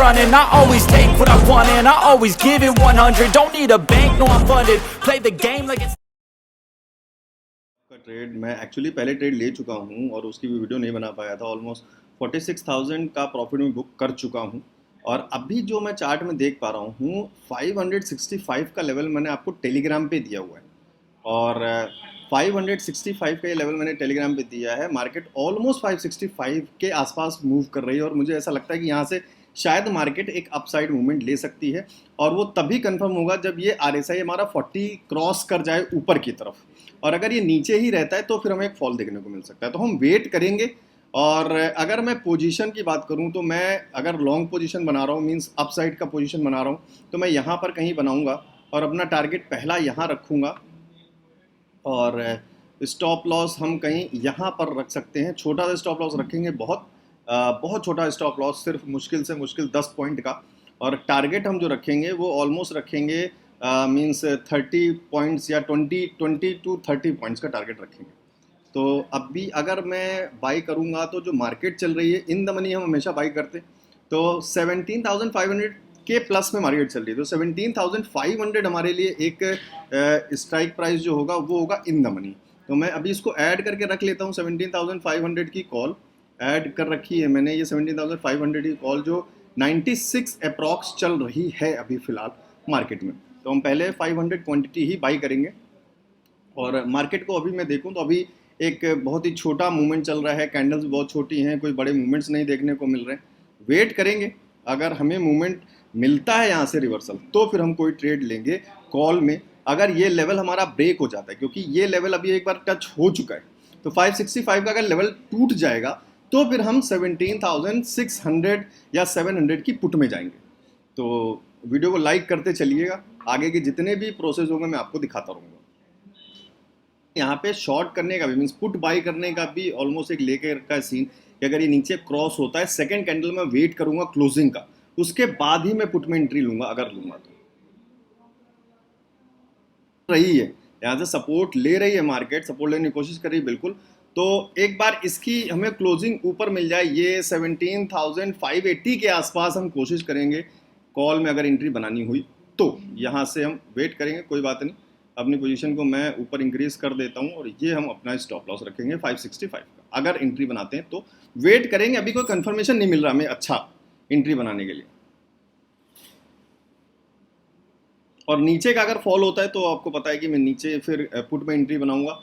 running. I always take what I want and I always give it 100. Don't need a bank, no I'm funded. Play the game like it's का trade मैं actually पहले trade ले चुका हूं और उसकी भी वीडियो नहीं बना पाया था। ऑलमोस्ट 46,000 का प्रॉफिट में बुक कर चुका हूं और अभी जो मैं चार्ट में देख पा रहा हूं 565 का लेवल मैंने आपको टेलीग्राम पे दिया हुआ है और 565 का ये लेवल मैंने टेलीग्राम पे दिया है। मार्केट ऑलमोस्ट 565 के आसपास मूव कर रही है और मुझे ऐसा लगता है कि यहाँ से शायद मार्केट एक अपसाइड मूवमेंट ले सकती है और वो तभी कंफर्म होगा जब ये RSI हमारा 40 क्रॉस कर जाए ऊपर की तरफ, और अगर ये नीचे ही रहता है तो फिर हमें एक फॉल देखने को मिल सकता है। तो हम वेट करेंगे। और अगर मैं पोजीशन की बात करूं तो मैं अगर लॉन्ग पोजीशन बना रहा हूं, मींस अपसाइड का पोजीशन बना रहा हूं, तो मैं यहां पर कहीं बनाऊंगा और अपना टारगेट पहला यहां रखूंगा और स्टॉप लॉस हम कहीं यहाँ पर रख सकते हैं। छोटा सा स्टॉप लॉस रखेंगे, बहुत छोटा स्टॉप लॉस, सिर्फ मुश्किल से मुश्किल 10 पॉइंट का। और टारगेट हम जो रखेंगे वो ऑलमोस्ट रखेंगे मींस 30 पॉइंट्स या 20 टू 30 पॉइंट्स का टारगेट रखेंगे। तो अब भी अगर मैं बाई करूँगा तो जो मार्केट चल रही है इन द मनी हम हमेशा बाई करते, तो 17,500 के प्लस में मार्केट चल रही है, तो 17,500 हमारे लिए एक स्ट्राइक प्राइस जो होगा वो होगा इन द मनी। तो मैं अभी इसको ऐड करके रख लेता हूँ। 17,500 की कॉल ऐड कर रखी है मैंने। ये 17,500 की कॉल जो 96 अप्रॉक्स चल रही है अभी फ़िलहाल मार्केट में, तो हम पहले 500 क्वांटिटी ही बाई करेंगे। और मार्केट को अभी मैं देखूँ तो अभी एक बहुत ही छोटा मूवमेंट चल रहा है, कैंडल्स बहुत छोटी हैं, कोई बड़े मूवमेंट्स नहीं देखने को मिल रहे हैं। वेट करेंगे, अगर हमें मूवमेंट मिलता है यहाँ से रिवर्सल तो फिर हम कोई ट्रेड लेंगे कॉल में। अगर ये लेवल हमारा ब्रेक हो जाता है, क्योंकि ये लेवल अभी एक बार टच हो चुका है, तो 565 का अगर लेवल टूट जाएगा तो फिर हम 17,600 या 700 की पुट में जाएंगे। तो वीडियो को लाइक करते चलिएगा, आगे के जितने भी प्रोसेस होंगे मैं आपको दिखाता रहूँगा। यहाँ पे शॉर्ट करने का भी मीन्स पुट बाई करने का भी ऑलमोस्ट एक लेकर का सीन कि अगर ये नीचे क्रॉस होता है, सेकंड कैंडल में वेट करूंगा क्लोजिंग का, उसके बाद ही मैं पुट में एंट्री लूंगा अगर लूंगा तो। रही है यहाँ से सपोर्ट ले रही है मार्केट, सपोर्ट लेने की कोशिश कर रही है बिल्कुल। तो एक बार इसकी हमें क्लोजिंग ऊपर मिल जाए, ये 17,580 के आसपास हम कोशिश करेंगे कॉल में अगर एंट्री बनानी हुई तो। यहाँ से हम वेट करेंगे, कोई बात नहीं, अपनी पोजीशन को मैं ऊपर इंक्रीज कर देता हूँ और ये हम अपना स्टॉप लॉस रखेंगे 565 का। अगर एंट्री बनाते हैं तो वेट करेंगे, अभी कोई कंफर्मेशन नहीं मिल रहा हमें अच्छा एंट्री बनाने के लिए। और नीचे का अगर फॉल होता है तो आपको पता है कि मैं नीचे फिर पुट में एंट्री बनाऊंगा,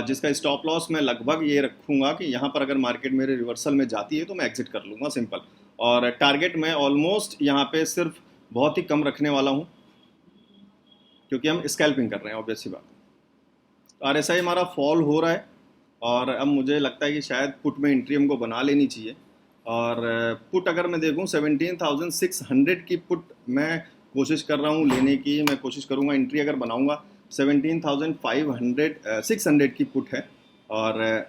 जिसका स्टॉप लॉस मैं लगभग ये रखूंगा कि यहाँ पर अगर मार्केट मेरे रिवर्सल में जाती है तो मैं एग्जिट कर लूँगा, सिंपल। और टारगेट मैं ऑलमोस्ट यहाँ पे सिर्फ बहुत ही कम रखने वाला हूँ क्योंकि हम स्कैल्पिंग कर रहे हैं, ऑब्वियस सी बात है। तो RSI हमारा फॉल हो रहा है और अब मुझे लगता है कि शायद पुट में एंट्री हमको बना लेनी चाहिए। और पुट अगर मैं देखूं 17,600 की पुट मैं कोशिश कर रहा हूं लेने की, मैं कोशिश करूंगा एंट्री अगर बनाऊंगा। 600 की पुट है और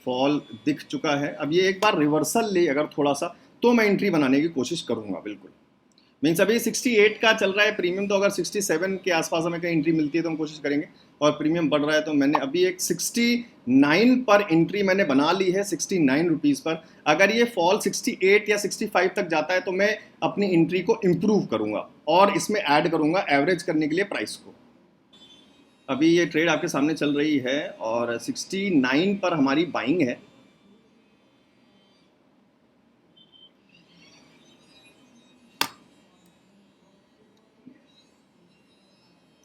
फॉल दिख चुका है। अब ये एक बार रिवर्सल ले अगर थोड़ा सा तो मैं एंट्री बनाने की कोशिश करूंगा बिल्कुल। मीन्स अभी 68 का चल रहा है प्रीमियम, तो अगर 67 के आसपास हमें कहीं एंट्री मिलती है तो हम कोशिश करेंगे। और प्रीमियम बढ़ रहा है तो मैंने अभी एक 69 पर एंट्री मैंने बना ली है, 69 रुपीज़ पर। अगर ये फॉल 68 या 65 तक जाता है तो मैं अपनी एंट्री को इम्प्रूव करूँगा और इसमें ऐड करूँगा एवरेज करने के लिए प्राइस को। अभी ये ट्रेड आपके सामने चल रही है और 69 पर हमारी बाइंग है।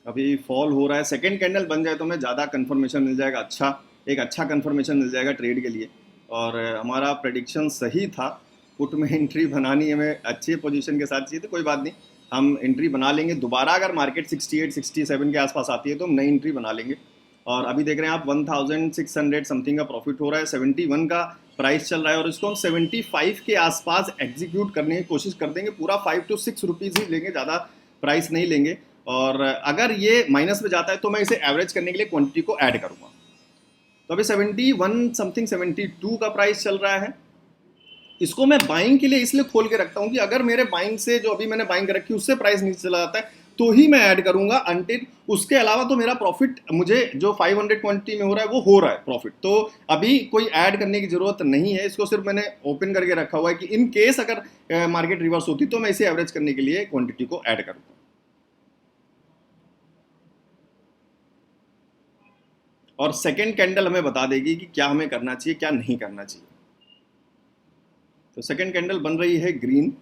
अभी फॉल हो रहा है, सेकंड कैंडल बन जाए तो हमें ज़्यादा कंफर्मेशन मिल जाएगा, एक अच्छा कंफर्मेशन मिल जाएगा ट्रेड के लिए। और हमारा प्रेडिक्शन सही था, पुट में एंट्री बनानी हमें अच्छी पोजीशन के साथ चाहिए, तो कोई बात नहीं, हम एंट्री बना लेंगे दोबारा। अगर मार्केट 68 67 के आसपास आती है तो हम नई एंट्री बना लेंगे। और अभी देख रहे हैं आप 1,600 समथिंग का प्रॉफिट हो रहा है, 71 का प्राइस चल रहा है और इसको हम 75 के आसपास एग्जीक्यूट करने की कोशिश कर देंगे। पूरा 5 to 6 रुपीज़ ही लेंगे, ज़्यादा प्राइस नहीं लेंगे। और अगर ये माइनस में जाता है तो मैं इसे एवरेज करने के लिए क्वांटिटी को ऐड करूंगा। तो अभी 71 समथिंग 72 का प्राइस चल रहा है। इसको मैं बाइंग के लिए इसलिए खोल के रखता हूं कि अगर मेरे बाइंग से जो अभी मैंने बाइंग कर रखी है उससे प्राइस नीचे चला जाता है तो ही मैं ऐड करूंगा, अनटिल उसके अलावा तो मेरा प्रॉफिट मुझे जो 500 क्वांटिटी में हो रहा है वो हो रहा है प्रॉफिट, तो अभी कोई ऐड करने की जरूरत नहीं है। इसको सिर्फ मैंने ओपन करके रखा हुआ है कि इन केस अगर मार्केट रिवर्स होती तो मैं इसे एवरेज करने के लिए क्वांटिटी को ऐड करूंगा। और सेकेंड कैंडल हमें बता देगी कि क्या हमें करना चाहिए क्या नहीं करना चाहिए। तो सेकेंड कैंडल बन रही है ग्रीन,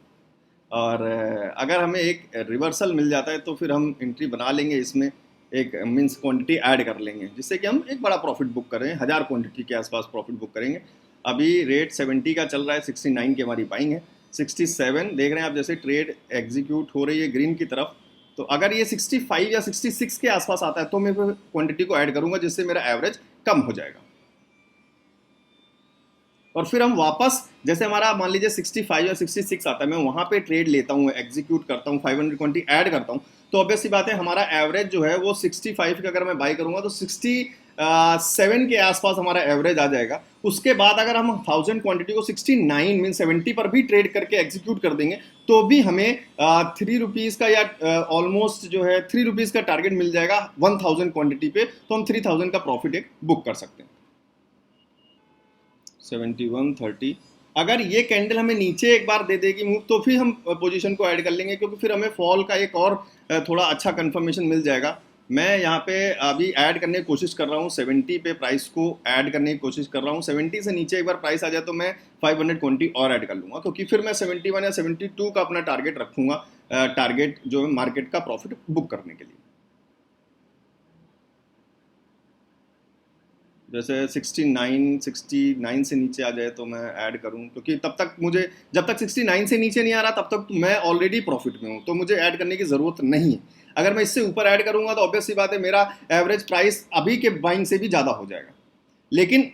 और अगर हमें एक रिवर्सल मिल जाता है तो फिर हम एंट्री बना लेंगे, इसमें एक मीन्स क्वांटिटी ऐड कर लेंगे जिससे कि हम एक बड़ा प्रॉफिट बुक करें, 1000 क्वांटिटी के आसपास प्रॉफिट बुक करेंगे। अभी रेट 70 का चल रहा है, 69 की हमारी बाइंग है, 67 देख रहे हैं आप जैसे ट्रेड एग्जीक्यूट हो रही है ग्रीन की तरफ। तो अगर ये 65 या 66 के आसपास आता है तो मैं फिर क्वांटिटी को ऐड करूंगा जिससे मेरा एवरेज कम हो जाएगा। और फिर हम वापस जैसे हमारा मान लीजिए 65 या 66 आता है, मैं वहां पे ट्रेड लेता हूँ, एग्जीक्यूट करता हूँ, 500 क्वांटिटी ऐड करता हूँ, तो ऑब्वियस सी बात है हमारा एवरेज जो है वो 65 का अगर मैं बाई करूंगा तो 67 के आसपास हमारा एवरेज आ जाएगा। उसके बाद अगर हम 1000 क्वांटिटी को 69 मीन 70 पर भी ट्रेड करके एग्जीक्यूट कर देंगे तो भी हमें 3 रुपीज़ का या ऑलमोस्ट जो है 3 रुपीज़ का टारगेट मिल जाएगा 1000 क्वांटिटी पे, तो हम 3000 का प्रॉफिट एक बुक कर सकते हैं। 71.30 अगर ये कैंडल हमें नीचे एक बार दे देगी मूव तो फिर हम पोजीशन को ऐड कर लेंगे, क्योंकि फिर हमें फॉल का एक और थोड़ा अच्छा कंफर्मेशन मिल जाएगा। मैं यहाँ पे अभी ऐड करने की कोशिश कर रहा हूँ, 70 पे प्राइस को ऐड करने की कोशिश कर रहा हूँ। 70 से नीचे एक बार प्राइस आ जाए तो मैं 500 क्वांटिटी और ऐड कर लूँगा, क्योंकि फिर मैं 71 या 72 का अपना टारगेट रखूँगा, टारगेट जो है मार्केट का प्रॉफिट बुक करने के लिए। जैसे 69 से नीचे आ जाए तो मैं ऐड करूं, क्योंकि तब तक मुझे जब तक 69 से नीचे नहीं आ रहा तब तक मैं ऑलरेडी प्रॉफिट में हूं, तो मुझे ऐड करने की ज़रूरत नहीं है। अगर मैं इससे ऊपर ऐड करूंगा तो ऑब्वियस सी बात है मेरा एवरेज प्राइस अभी के बाइंग से भी ज़्यादा हो जाएगा। लेकिन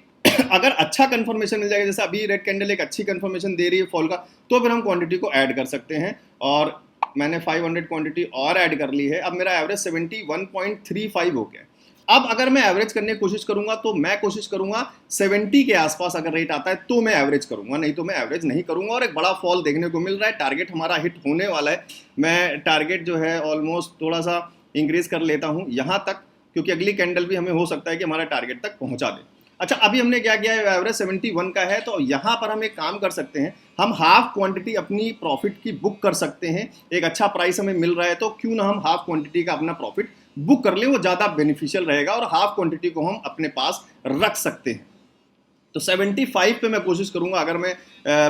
अगर अच्छा कंफर्मेशन मिल जाएगा, जैसे अभी रेड कैंडल एक अच्छी कंफर्मेशन दे रही है फॉल का, तो फिर हम क्वांटिटी को ऐड कर सकते हैं। और मैंने 500 क्वांटिटी और ऐड कर ली है। अब मेरा एवरेज 71.35 हो गया है। अब अगर मैं एवरेज करने की कोशिश करूंगा तो मैं कोशिश करूंगा 70 के आसपास अगर रेट आता है तो मैं एवरेज करूंगा, नहीं तो मैं एवरेज नहीं करूंगा। और एक बड़ा फॉल देखने को मिल रहा है, टारगेट हमारा हिट होने वाला है। मैं टारगेट जो है ऑलमोस्ट थोड़ा सा इंक्रीज कर लेता हूं यहां तक, क्योंकि अगली कैंडल भी हमें हो सकता है कि हमारा टारगेट तक पहुंचा दे। अच्छा, अभी हमने क्या किया है, एवरेज 71 का है, तो यहाँ पर हम एक काम कर सकते हैं, हम हाफ क्वांटिटी अपनी प्रॉफिट की बुक कर सकते हैं। एक अच्छा प्राइस हमें मिल रहा है तो क्यों ना हम हाफ क्वांटिटी का अपना प्रॉफिट बुक कर लें, वो ज़्यादा बेनिफिशियल रहेगा और हाफ क्वांटिटी को हम अपने पास रख सकते हैं। तो 75 पे मैं कोशिश करूंगा अगर मैं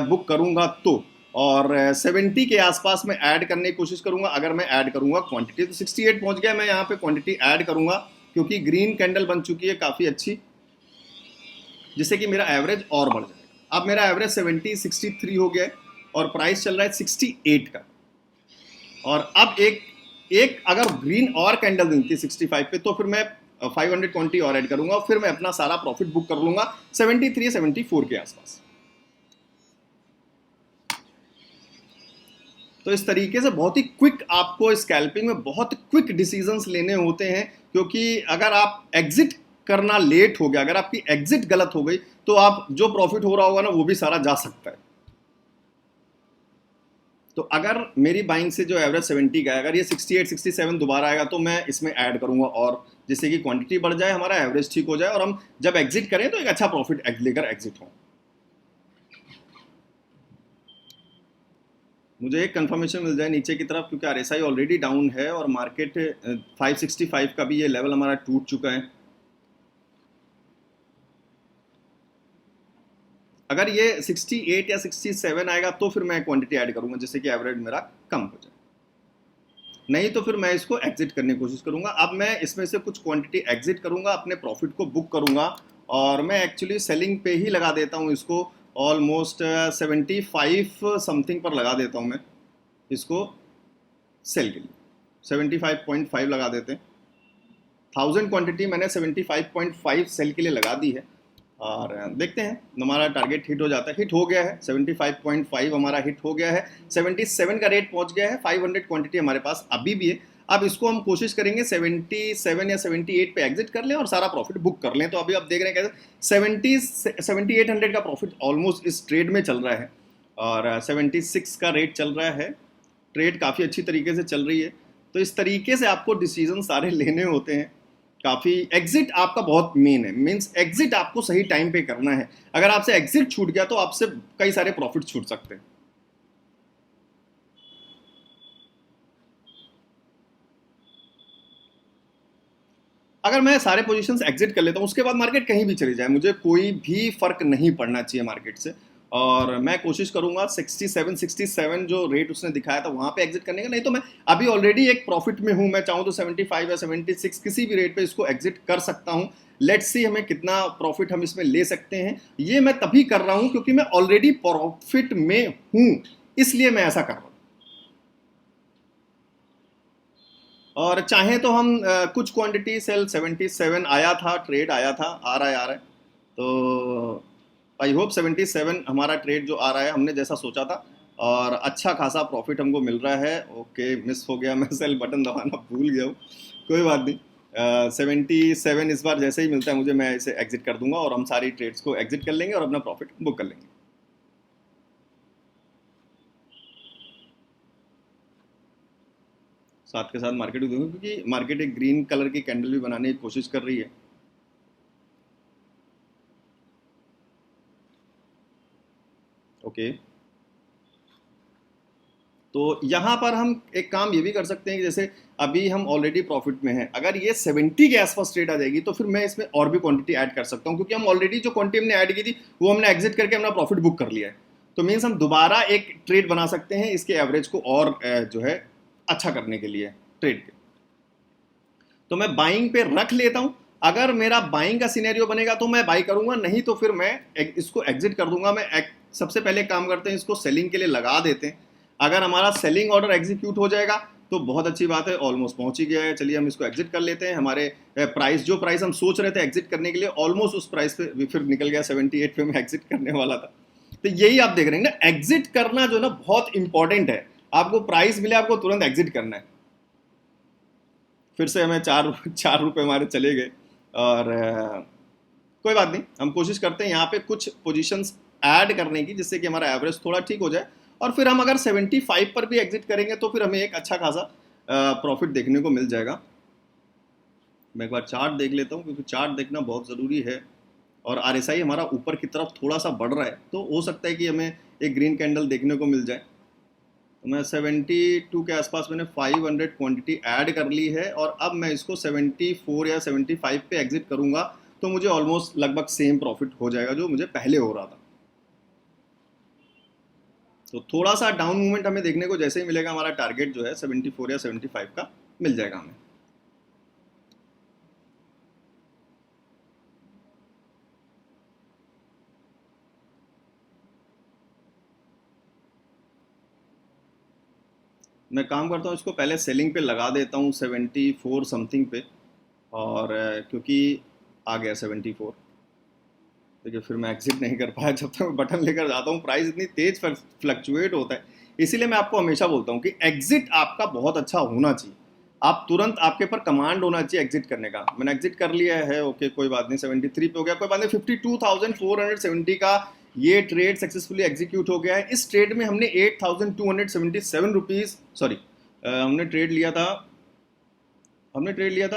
बुक करूंगा तो, और 70 के आसपास मैं ऐड करने की कोशिश करूंगा अगर मैं ऐड करूंगा क्वांटिटी। तो 68 पहुंच गया, मैं यहाँ पे क्वांटिटी ऐड करूंगा क्योंकि ग्रीन कैंडल बन चुकी है काफ़ी अच्छी, जिससे कि मेरा एवरेज और बढ़ जाएगा। अब मेरा एवरेज 63 हो गया है और प्राइस चल रहा है 68 का। और अब एक अगर ग्रीन और कैंडल मिलती है 65 पे तो फिर मैं 500 क्वांटिटी और ऐड करूंगा और फिर मैं अपना सारा प्रॉफिट बुक कर लूंगा 73 74 के आसपास। तो इस तरीके से बहुत ही क्विक, आपको स्कैल्पिंग में बहुत क्विक डिसीजंस लेने होते हैं, क्योंकि अगर आप एग्जिट करना लेट हो गया, अगर आपकी एग्जिट गलत हो गई तो आप जो प्रॉफिट हो रहा होगा ना वो भी सारा जा सकता है। तो अगर मेरी बाइंग से जो एवरेज 70 का है, अगर ये 68 67 दोबारा आएगा तो मैं इसमें ऐड करूंगा, और जिससे कि क्वांटिटी बढ़ जाए, हमारा एवरेज ठीक हो जाए और हम जब एग्जिट करें तो एक अच्छा प्रॉफिट लेकर एग्जिट हो। मुझे एक कंफर्मेशन मिल जाए नीचे की तरफ, क्योंकि RSI ऑलरेडी डाउन है और मार्केट 565 का भी ये लेवल हमारा टूट चुका है। अगर ये 68 या 67 आएगा तो फिर मैं क्वांटिटी ऐड करूंगा जिससे कि एवरेज मेरा कम हो जाए, नहीं तो फिर मैं इसको एग्जिट करने की कोशिश करूंगा। अब मैं इसमें से कुछ क्वांटिटी एग्जिट करूंगा, अपने प्रॉफिट को बुक करूंगा, और मैं एक्चुअली सेलिंग पे ही लगा देता हूं इसको, ऑलमोस्ट 75 समथिंग पर लगा देता हूं मैं इसको सेल के लिए, 75.5 लगा देते हैं। 1000 क्वांटिटी मैंने 75.5 सेल के लिए लगा दी है, और देखते हैं हमारा टारगेट हिट हो जाता है। हिट हो गया है, 75.5 हमारा हिट हो गया है, 77 का रेट पहुंच गया है, 500 क्वांटिटी हमारे पास अभी भी है। अब इसको हम कोशिश करेंगे 77 या 78 पे एग्जिट कर लें और सारा प्रॉफिट बुक कर लें। तो अभी आप देख रहे हैं कैसे 7800 का प्रॉफिट ऑलमोस्ट इस ट्रेड में चल रहा है, और 76 का रेट चल रहा है। ट्रेड काफ़ी अच्छी तरीके से चल रही है, तो इस तरीके से आपको डिसीजन सारे लेने होते हैं। काफ़ी एग्जिट आपका बहुत मेन है, मीन्स एग्जिट आपको सही टाइम पे करना है। अगर आपसे एग्जिट छूट गया तो आपसे कई सारे प्रॉफिट छूट सकते हैं। अगर मैं सारे पोजीशंस एग्जिट कर लेता हूँ उसके बाद मार्केट कहीं भी चली जाए, मुझे कोई भी फर्क नहीं पड़ना चाहिए मार्केट से। और मैं कोशिश करूंगा 67 जो रेट उसने दिखाया था वहां पे एग्जिट करने का। नहीं तो मैं अभी ऑलरेडी एक प्रॉफिट में हूं, मैं चाहूँ तो 75 या 76 किसी भी रेट पे इसको एग्जिट कर सकता हूं। लेट्स सी हमें कितना प्रॉफिट हम इसमें ले सकते हैं। ये मैं तभी कर रहा हूं क्योंकि मैं ऑलरेडी प्रॉफिट में हूं, इसलिए मैं ऐसा कर रहा हूं। और चाहे तो हम कुछ क्वांटिटी सेल 77 आया था, ट्रेड आया था, आ रहा है। तो आई होप 77 हमारा ट्रेड जो आ रहा है हमने जैसा सोचा था और अच्छा खासा प्रॉफिट हमको मिल रहा है। ओके, मिस हो गया, मैं सेल बटन दबाना भूल गया हूँ, कोई बात नहीं। 77 इस बार जैसे ही मिलता है मुझे, मैं इसे एग्जिट कर दूंगा और हम सारी ट्रेड्स को एग्जिट कर लेंगे और अपना प्रॉफिट बुक कर लेंगे। साथ के साथ मार्केट भी दूंगा क्योंकि मार्केट एक ग्रीन कलर की कैंडल भी बनाने की कोशिश कर रही है। ओके, तो यहाँ पर हम एक काम ये भी कर सकते हैं कि जैसे अभी हम ऑलरेडी प्रॉफिट में हैं, अगर ये 70 के आसपास ट्रेड आ जाएगी तो फिर मैं इसमें और भी क्वांटिटी ऐड कर सकता हूँ क्योंकि हम ऑलरेडी जो क्वांटिटी हमने ऐड की थी वो हमने एग्जिट करके अपना प्रॉफिट बुक कर लिया है। तो मीन्स हम दोबारा एक ट्रेड बना सकते हैं इसके एवरेज को और जो है अच्छा करने के लिए ट्रेड के। तो मैं बाइंग पे रख लेता हूं। अगर मेरा बाइंग का सिनेरियो बनेगा तो मैं बाई करूंगा, नहीं तो फिर मैं इसको एग्जिट कर दूंगा। मैं सबसे पहले काम करते हैं, इसको सेलिंग के लिए लगा देते हैं। अगर हमारा सेलिंग ऑर्डर एग्जीक्यूट हो जाएगा तो बहुत अच्छी बात है, ऑलमोस्ट पहुंच ही गया है। चलिए हम इसको एग्जिट कर लेते हैं। हमारे प्राइस, जो प्राइस हम सोच रहे थे एग्जिट करने के लिए, ऑलमोस्ट उस प्राइस पे फिर निकल गया। 78 पे मैं एग्जिट करने वाला था। तो यही आप देख रहे हैं ना, एग्जिट करना जो ना बहुत इंपॉर्टेंट है। आपको प्राइस मिले, आपको तुरंत एग्जिट करना है। फिर से हमें 4 रुपये हमारे चले गए और कोई बात नहीं, हम कोशिश करते हैं यहाँ पे कुछ पोजीशंस ऐड करने की जिससे कि हमारा एवरेज थोड़ा ठीक हो जाए। और फिर हम अगर 75 पर भी एग्जिट करेंगे तो फिर हमें एक अच्छा खासा प्रॉफिट देखने को मिल जाएगा। मैं एक बार चार्ट देख लेता हूँ क्योंकि चार्ट देखना बहुत ज़रूरी है। और RSI हमारा ऊपर की तरफ थोड़ा सा बढ़ रहा है तो हो सकता है कि हमें एक ग्रीन कैंडल देखने को मिल जाए। तो मैं 72 के आसपास मैंने 500 क्वांटिटी ऐड कर ली है और अब मैं इसको 74 या 75 पे एग्जिट करूंगा तो मुझे ऑलमोस्ट लगभग सेम प्रॉफिट हो जाएगा जो मुझे पहले हो रहा था। तो थोड़ा सा डाउन मूवमेंट हमें देखने को जैसे ही मिलेगा, हमारा टारगेट जो है 74 या 75 का मिल जाएगा हमें। मैं काम करता हूँ, इसको पहले सेलिंग पे लगा देता हूँ 74 समथिंग पे। और क्योंकि आ गया 74, देखिए फिर मैं एग्जिट नहीं कर पाया जब तक मैं बटन लेकर जाता हूँ। प्राइस इतनी तेज फ्लक्चुएट होता है, इसीलिए मैं आपको हमेशा बोलता हूँ कि एग्जिट आपका बहुत अच्छा होना चाहिए। आप तुरंत, आपके पर कमांड होना चाहिए एग्जिट करने का। मैंने एग्जिट कर लिया है, ओके कोई बात नहीं। 73 पे हो गया, कोई बात नहीं। 52,470 का ये ट्रेड सक्सेसफुली एग्जीक्यूट हो गया है। इस ट्रेड में हमने 8,277 रुपीज़, सॉरी हमने ट्रेड लिया था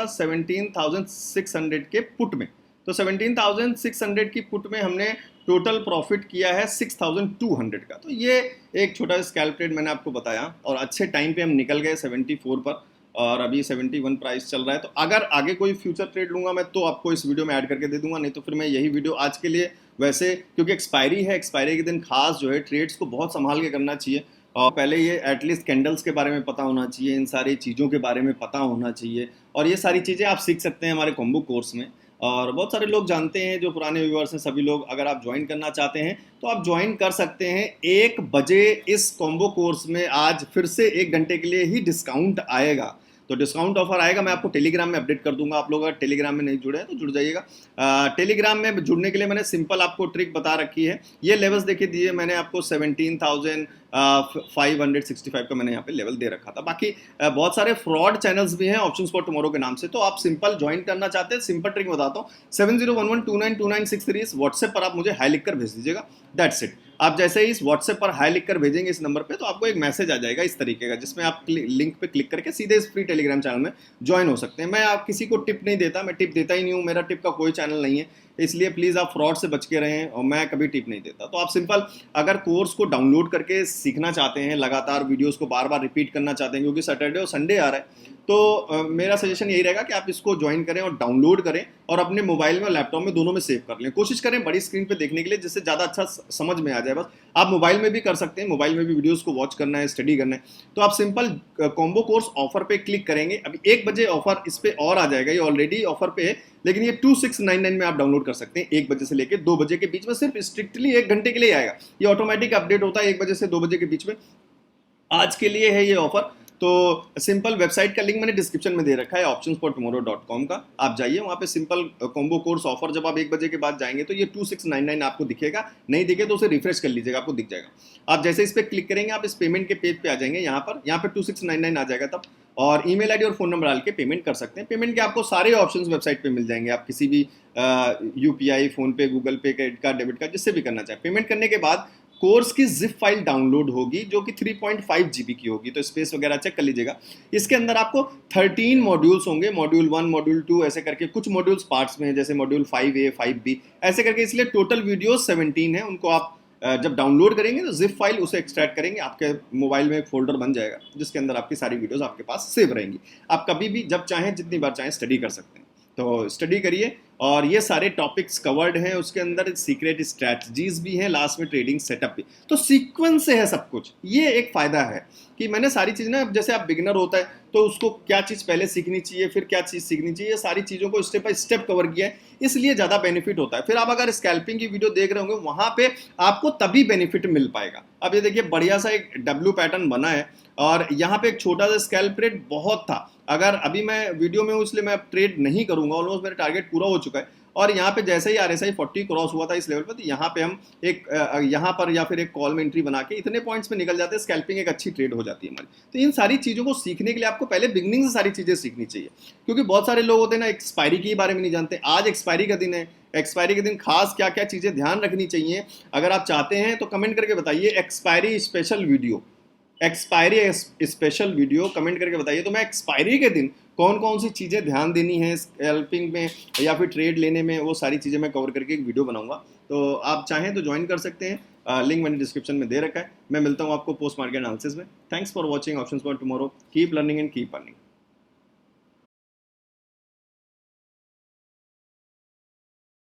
17,600 के पुट में। तो 17,600 की पुट में हमने टोटल प्रॉफिट किया है 6,200 का। तो ये एक छोटा स्कैल्प ट्रेड मैंने आपको बताया और अच्छे टाइम पे हम निकल गए 74 पर और अभी 71 प्राइस चल रहा है। तो अगर आगे कोई फ्यूचर ट्रेड लूँगा मैं तो आपको इस वीडियो में ऐड करके दे दूंगा, नहीं तो फिर मैं यही वीडियो आज के लिए, वैसे क्योंकि एक्सपायरी है, एक्सपायरी के दिन खास जो है ट्रेड्स को बहुत संभाल के करना चाहिए। और पहले ये एटलीस्ट कैंडल्स के बारे में पता होना चाहिए, इन सारी चीज़ों के बारे में पता होना चाहिए। और ये सारी चीज़ें आप सीख सकते हैं हमारे कॉम्बो कोर्स में। और बहुत सारे लोग जानते हैं, जो पुराने व्यूअर्स हैं सभी लोग, अगर आप ज्वाइन करना चाहते हैं तो आप ज्वाइन कर सकते हैं 1 बजे। इस कॉम्बो कोर्स में आज फिर से 1 घंटे के लिए ही डिस्काउंट आएगा। तो डिस्काउंट ऑफर आएगा, मैं आपको टेलीग्राम में अपडेट कर दूंगा। आप लोग अगर टेलीग्राम में नहीं जुड़े हैं तो जुड़ जाइएगा। टेलीग्राम में जुड़ने के लिए मैंने सिंपल आपको ट्रिक बता रखी है। ये लेवल्स देखिए दिए मैंने आपको, 17,565 का मैंने यहाँ पे लेवल दे रखा था। बाकी बहुत सारे फ्रॉड चैनल्स भी हैं ऑप्शंस फॉर टुमारो के नाम से। तो आप सिंपल ज्वाइन करना चाहते हैं, सिंपल ट्रिक बताता हूँ। 7011292963 इस व्हाट्सएप पर आप मुझे हाई लिख कर भेज दीजिएगा, दैट्स इट। आप जैसे ही इस व्हाट्सएप पर हाई लिख कर भेजेंगे इस नंबर पे, तो आपको एक मैसेज आ जाएगा इस तरीके का, जिसमें आप लिंक पे क्लिक करके सीधे इस फ्री टेलीग्राम चैनल में ज्वाइन हो सकते हैं। मैं आप किसी को टिप नहीं देता, मैं टिप देता ही नहीं हूँ, मेरा टिप का कोई चैनल नहीं है, इसलिए प्लीज़ आप फ्रॉड से बच के रहें, और मैं कभी टिप नहीं देता। तो आप सिंपल अगर कोर्स को डाउनलोड करके सीखना चाहते हैं, लगातार वीडियोस को बार बार रिपीट करना चाहते हैं, क्योंकि सैटरडे और संडे आ रहा है, तो मेरा सजेशन यही रहेगा कि आप इसको ज्वाइन करें और डाउनलोड करें और अपने मोबाइल में और लैपटॉप में दोनों में सेव कर लें। कोशिश करें बड़ी स्क्रीन पे देखने के लिए, जिससे ज़्यादा अच्छा समझ में आ जाए। बस आप मोबाइल में भी कर सकते हैं, मोबाइल में भी वीडियोस को वॉच करना है, स्टडी करना है, तो आप सिंपल कॉम्बो कोर्स ऑफर पे क्लिक करेंगे। अभी 1 बजे ऑफर इस पे और आ जाएगा, ये ऑलरेडी ऑफर पे है, लेकिन ये 2699 में आप डाउनलोड कर सकते हैं। 1 बजे से लेकर 2 बजे के बीच में, सिर्फ स्ट्रिक्टली 1 घंटे के लिए आएगा। ये ऑटोमेटिक अपडेट होता है 1 बजे से 2 बजे के बीच में। आज के लिए है ये ऑफर। तो सिंपल वेबसाइट का लिंक मैंने डिस्क्रिप्शन में दे रखा है, optionsfortomorrow.com का। आप जाइए वहाँ पे, सिंपल कॉम्बो कोर्स ऑफर, जब आप 1 बजे के बाद जाएंगे तो ये 2699 आपको दिखेगा, नहीं दिखे तो उसे रिफ्रेश कर लीजिएगा, आपको दिख जाएगा। आप जैसे इस पर क्लिक करेंगे, आप इस पेमेंट के पेज पे आ जाएंगे, यहाँ पर 2699 आ जाएगा तब, और ईमेल आईडी और फोन नंबर डाल के पेमेंट कर सकते हैं। पेमेंट के आपको सारे ऑप्शंस वेबसाइट पे मिल जाएंगे, आप किसी भी यूपीआई, फोन पे, गूगल पे, क्रेडिट कार्ड, डेबिट कार्ड, जिससे भी करना चाहें। पेमेंट करने के बाद कोर्स की जिप फाइल डाउनलोड होगी, जो कि 3.5 GB की होगी, तो स्पेस वगैरह चेक कर लीजिएगा। इसके अंदर आपको 13 मॉड्यूल्स होंगे, मॉड्यूल 1, मॉड्यूल 2, ऐसे करके कुछ मॉड्यूल्स पार्ट्स में हैं, जैसे मॉड्यूल 5A, 5B, ऐसे करके, इसलिए टोटल वीडियो 17 है। उनको आप जब डाउनलोड करेंगे तो जिप फाइल उसे एक्सट्रैक्ट करेंगे, आपके मोबाइल में एक फोल्डर बन जाएगा, जिसके अंदर आपकी सारी वीडियोस आपके पास सेव रहेंगी। आप कभी भी जब चाहें, जितनी बार चाहें स्टडी कर सकते हैं। तो स्टडी करिए, और ये सारे टॉपिक्स कवर्ड हैं उसके अंदर, सीक्रेट स्ट्रैटेजीज भी हैं, लास्ट में ट्रेडिंग सेटअप भी। तो सीक्वेंस से है सब कुछ। ये एक फ़ायदा है कि मैंने सारी चीज़ ना, जैसे आप बिगिनर होता है तो उसको क्या चीज़ पहले सीखनी चाहिए, फिर क्या चीज़ सीखनी चाहिए, ये सारी चीज़ों को स्टेप बाय स्टेप कवर किया है, इसलिए ज़्यादा बेनिफिट होता है। फिर आप अगर स्कैल्पिंग की वीडियो देख रहे होंगे, वहाँ पे आपको तभी बेनिफिट मिल पाएगा। अब ये देखिए, बढ़िया सा एक डब्ल्यू पैटर्न बना है, और यहाँ पे एक छोटा सा स्कैल्प रेट बहुत था। अगर अभी मैं वीडियो में हूँ इसलिए मैं ट्रेड नहीं करूँगा, ऑलमोस्ट मेरा टारगेट पूरा हो चुका है। और यहाँ पे जैसे ही RSI 40 क्रॉस हुआ था इस लेवल पर, तो यहाँ पे हम एक यहाँ पर या फिर एक कॉल में एंट्री बना के इतने पॉइंट्स में निकल जाते हैं, स्कैल्पिंग एक अच्छी ट्रेड हो जाती है हमारी। तो इन सारी चीज़ों को सीखने के लिए आपको पहले बिगनिंग से सारी चीज़ें सीखनी चाहिए, क्योंकि बहुत सारे लोग होते हैं ना, एक्सपायरी के बारे में नहीं जानते। आज एक्सपायरी का दिन है, एक्सपायरी के दिन खास क्या क्या चीज़ें ध्यान रखनी चाहिए, अगर आप चाहते हैं तो कमेंट करके बताइए। एक्सपायरी स्पेशल वीडियो कमेंट करके बताइए, तो मैं एक्सपायरी के दिन कौन कौन सी चीज़ें ध्यान देनी है स्कैल्पिंग में या फिर ट्रेड लेने में, वो सारी चीज़ें मैं कवर करके एक वीडियो बनाऊंगा। तो आप चाहें तो ज्वाइन कर सकते हैं, लिंक मैंने डिस्क्रिप्शन में दे रखा है। मैं मिलता हूं आपको पोस्ट मार्केट एनालिसिस में। Thanks for watching options for tomorrow. Keep learning and keep earning.